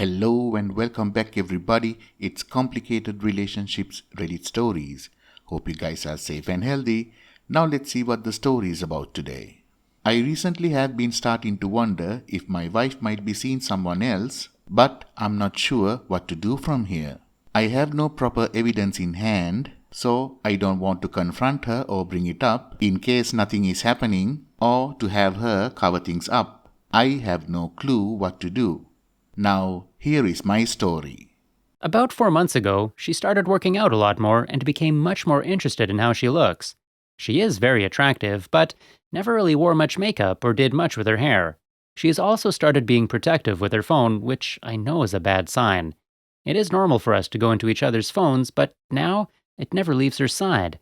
Hello and welcome back everybody. It's Complicated Relationships Reddit Stories. Hope you guys are safe and healthy. Now let's see what the story is about today. I recently have been starting to wonder if my wife might be seeing someone else, but I'm not sure what to do from here. I have no proper evidence in hand, so I don't want to confront her or bring it up in case nothing is happening or to have her cover things up. I have no clue what to do. Now, here is my story. About 4 months ago, she started working out a lot more and became much more interested in how she looks. She is very attractive, but never really wore much makeup or did much with her hair. She has also started being protective with her phone, which I know is a bad sign. It is normal for us to go into each other's phones, but now it never leaves her side.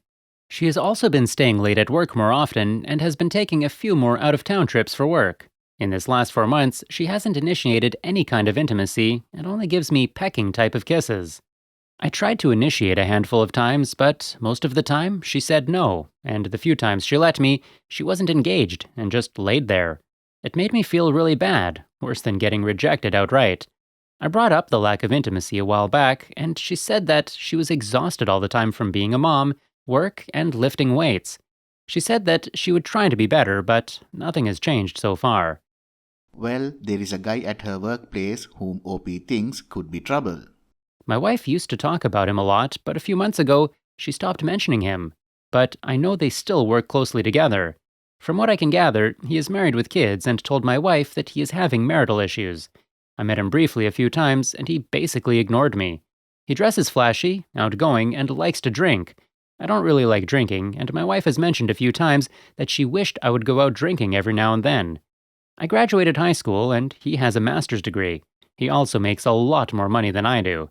She has also been staying late at work more often and has been taking a few more out-of-town trips for work. In this last 4 months, she hasn't initiated any kind of intimacy and only gives me pecking type of kisses. I tried to initiate a handful of times, but most of the time she said no, and the few times she let me, she wasn't engaged and just laid there. It made me feel really bad, worse than getting rejected outright. I brought up the lack of intimacy a while back, and she said that she was exhausted all the time from being a mom, work, and lifting weights. She said that she would try to be better, but nothing has changed so far. Well, there is a guy at her workplace whom OP thinks could be trouble. My wife used to talk about him a lot, but a few months ago, she stopped mentioning him. But I know they still work closely together. From what I can gather, he is married with kids and told my wife that he is having marital issues. I met him briefly a few times, and he basically ignored me. He dresses flashy, outgoing, and likes to drink. I don't really like drinking, and my wife has mentioned a few times that she wished I would go out drinking every now and then. I graduated high school, and he has a master's degree. He also makes a lot more money than I do.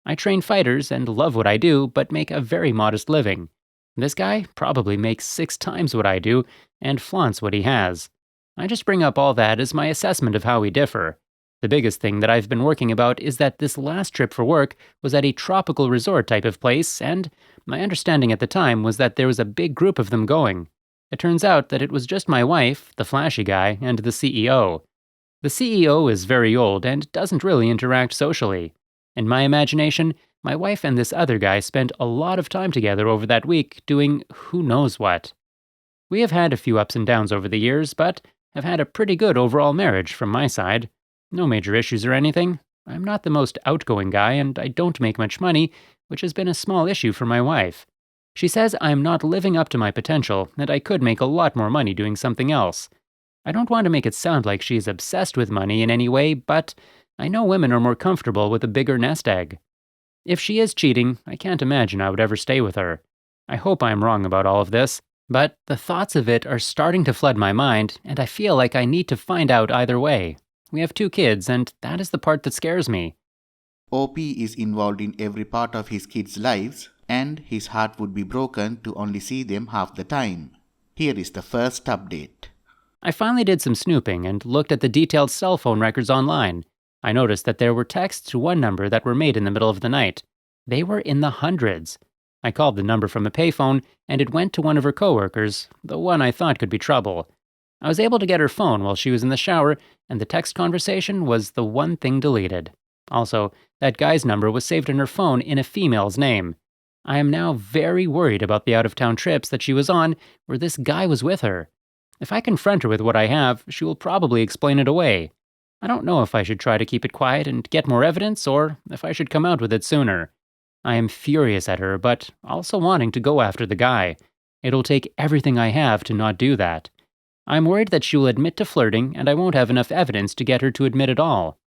I train fighters and love what I do, but make a very modest living. This guy probably makes 6 times what I do and flaunts what he has. I just bring up all that as my assessment of how we differ. The biggest thing that I've been working about is that this last trip for work was at a tropical resort type of place, and my understanding at the time was that there was a big group of them going. It turns out that it was just my wife, the flashy guy, and the CEO. The CEO is very old and doesn't really interact socially. In my imagination, my wife and this other guy spent a lot of time together over that week doing who knows what. We have had a few ups and downs over the years, but have had a pretty good overall marriage from my side. No major issues or anything. I'm not the most outgoing guy and I don't make much money, which has been a small issue for my wife. She says I'm not living up to my potential and I could make a lot more money doing something else. I don't want to make it sound like she is obsessed with money in any way, but I know women are more comfortable with a bigger nest egg. If she is cheating, I can't imagine I would ever stay with her. I hope I'm wrong about all of this, but the thoughts of it are starting to flood my mind and I feel like I need to find out either way. We have 2 kids and that is the part that scares me. OP is involved in every part of his kids' lives, and his heart would be broken to only see them half the time. Here is the first update. I finally did some snooping and looked at the detailed cell phone records online. I noticed that there were texts to one number that were made in the middle of the night. They were in the hundreds. I called the number from a payphone and it went to one of her coworkers, the one I thought could be trouble. I was able to get her phone while she was in the shower, and the text conversation was the one thing deleted. Also, that guy's number was saved in her phone in a female's name. I am now very worried about the out-of-town trips that she was on where this guy was with her. If I confront her with what I have, she will probably explain it away. I don't know if I should try to keep it quiet and get more evidence, or if I should come out with it sooner. I am furious at her, but also wanting to go after the guy. It'll take everything I have to not do that. I'm worried that she will admit to flirting, and I won't have enough evidence to get her to admit at all.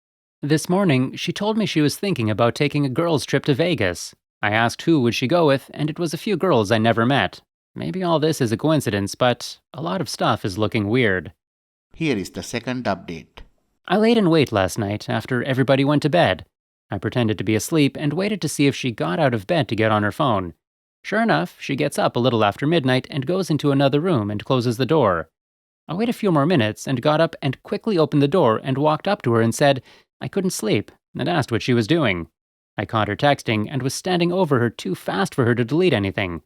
This morning, she told me she was thinking about taking a girls' trip to Vegas. I asked who would she go with, and it was a few girls I never met. Maybe all this is a coincidence, but a lot of stuff is looking weird. Here is the second update. I laid in wait last night after everybody went to bed. I pretended to be asleep and waited to see if she got out of bed to get on her phone. Sure enough, she gets up a little after midnight and goes into another room and closes the door. I waited a few more minutes and got up and quickly opened the door and walked up to her and said I couldn't sleep and asked what she was doing. I caught her texting and was standing over her too fast for her to delete anything.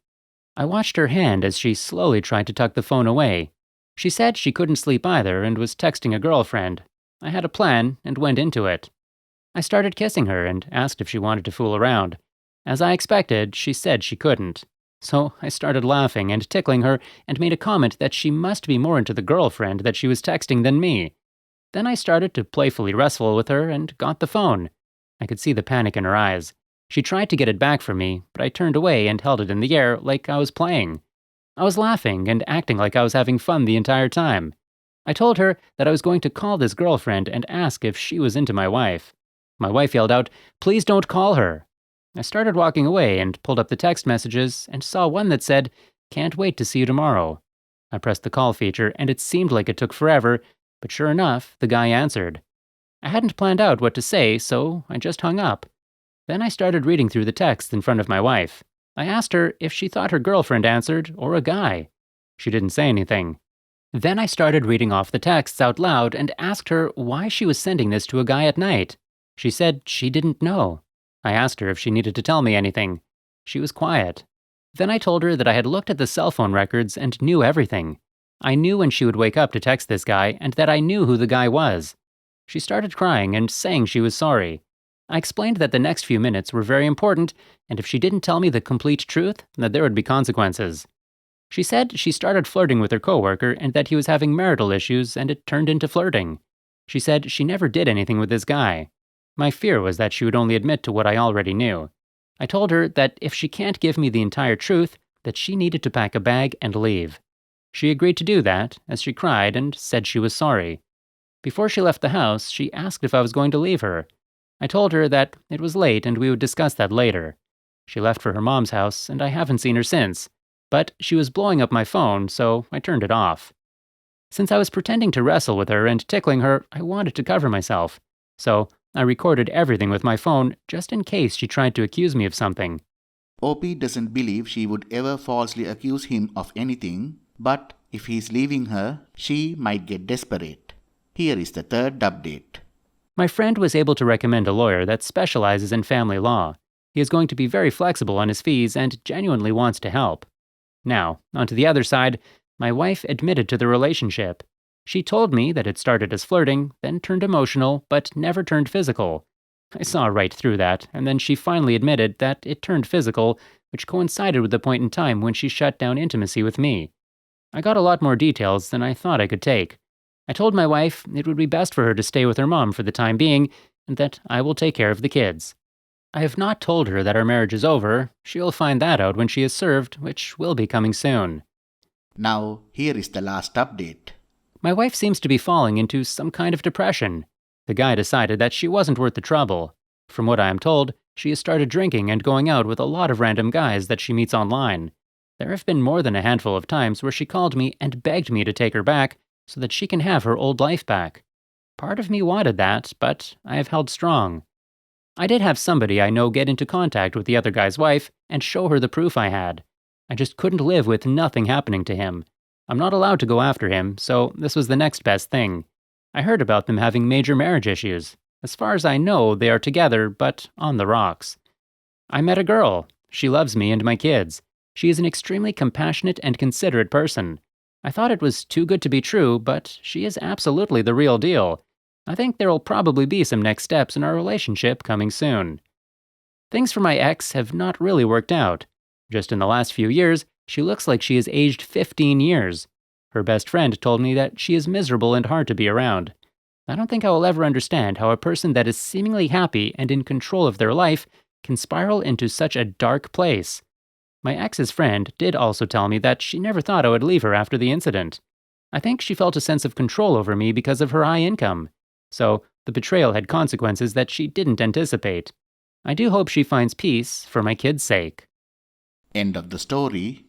I watched her hand as she slowly tried to tuck the phone away. She said she couldn't sleep either and was texting a girlfriend. I had a plan and went into it. I started kissing her and asked if she wanted to fool around. As I expected, she said she couldn't. So I started laughing and tickling her and made a comment that she must be more into the girlfriend that she was texting than me. Then I started to playfully wrestle with her and got the phone. I could see the panic in her eyes. She tried to get it back from me, but I turned away and held it in the air like I was playing. I was laughing and acting like I was having fun the entire time. I told her that I was going to call this girlfriend and ask if she was into my wife. My wife yelled out, "Please don't call her." I started walking away and pulled up the text messages and saw one that said, "Can't wait to see you tomorrow." I pressed the call feature and it seemed like it took forever, but sure enough, the guy answered. I hadn't planned out what to say, so I just hung up. Then I started reading through the text in front of my wife. I asked her if she thought her girlfriend answered or a guy. She didn't say anything. Then I started reading off the texts out loud and asked her why she was sending this to a guy at night. She said she didn't know. I asked her if she needed to tell me anything. She was quiet. Then I told her that I had looked at the cell phone records and knew everything. I knew when she would wake up to text this guy and that I knew who the guy was. She started crying and saying she was sorry. I explained that the next few minutes were very important, and if she didn't tell me the complete truth, that there would be consequences. She said she started flirting with her coworker and that he was having marital issues and it turned into flirting. She said she never did anything with this guy. My fear was that she would only admit to what I already knew. I told her that if she can't give me the entire truth, that she needed to pack a bag and leave. She agreed to do that, as she cried and said she was sorry. Before she left the house, she asked if I was going to leave her. I told her that it was late and we would discuss that later. She left for her mom's house, and I haven't seen her since. But she was blowing up my phone, so I turned it off. Since I was pretending to wrestle with her and tickling her, I wanted to cover myself. So I recorded everything with my phone, just in case she tried to accuse me of something. OP doesn't believe she would ever falsely accuse him of anything, but if he's leaving her, she might get desperate. Here is the third update. My friend was able to recommend a lawyer that specializes in family law. He is going to be very flexible on his fees and genuinely wants to help. Now, onto the other side, my wife admitted to the relationship. She told me that it started as flirting, then turned emotional, but never turned physical. I saw right through that, and then she finally admitted that it turned physical, which coincided with the point in time when she shut down intimacy with me. I got a lot more details than I thought I could take. I told my wife it would be best for her to stay with her mom for the time being, and that I will take care of the kids. I have not told her that our marriage is over. She'll find that out when she is served, which will be coming soon. Now, here is the last update. My wife seems to be falling into some kind of depression. The guy decided that she wasn't worth the trouble. From what I am told, she has started drinking and going out with a lot of random guys that she meets online. There have been more than a handful of times where she called me and begged me to take her back so that she can have her old life back. Part of me wanted that, but I have held strong. I did have somebody I know get into contact with the other guy's wife and show her the proof I had. I just couldn't live with nothing happening to him. I'm not allowed to go after him, so this was the next best thing. I heard about them having major marriage issues. As far as I know, they are together, but on the rocks. I met a girl. She loves me and my kids. She is an extremely compassionate and considerate person. I thought it was too good to be true, but she is absolutely the real deal. I think there will probably be some next steps in our relationship coming soon. Things for my ex have not really worked out. Just in the last few years, she looks like she has aged 15 years. Her best friend told me that she is miserable and hard to be around. I don't think I will ever understand how a person that is seemingly happy and in control of their life can spiral into such a dark place. My ex's friend did also tell me that she never thought I would leave her after the incident. I think she felt a sense of control over me because of her high income. So, the betrayal had consequences that she didn't anticipate. I do hope she finds peace for my kids' sake. End of the story.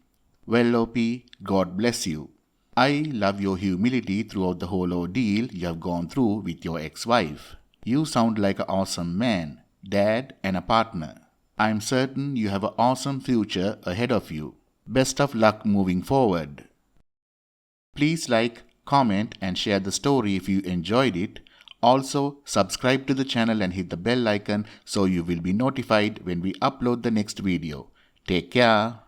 Well, OP, God bless you. I love your humility throughout the whole ordeal you have gone through with your ex-wife. You sound like an awesome man, dad, and a partner. I'm certain you have an awesome future ahead of you. Best of luck moving forward. Please like, comment, and share the story if you enjoyed it. Also, subscribe to the channel and hit the bell icon so you will be notified when we upload the next video. Take care.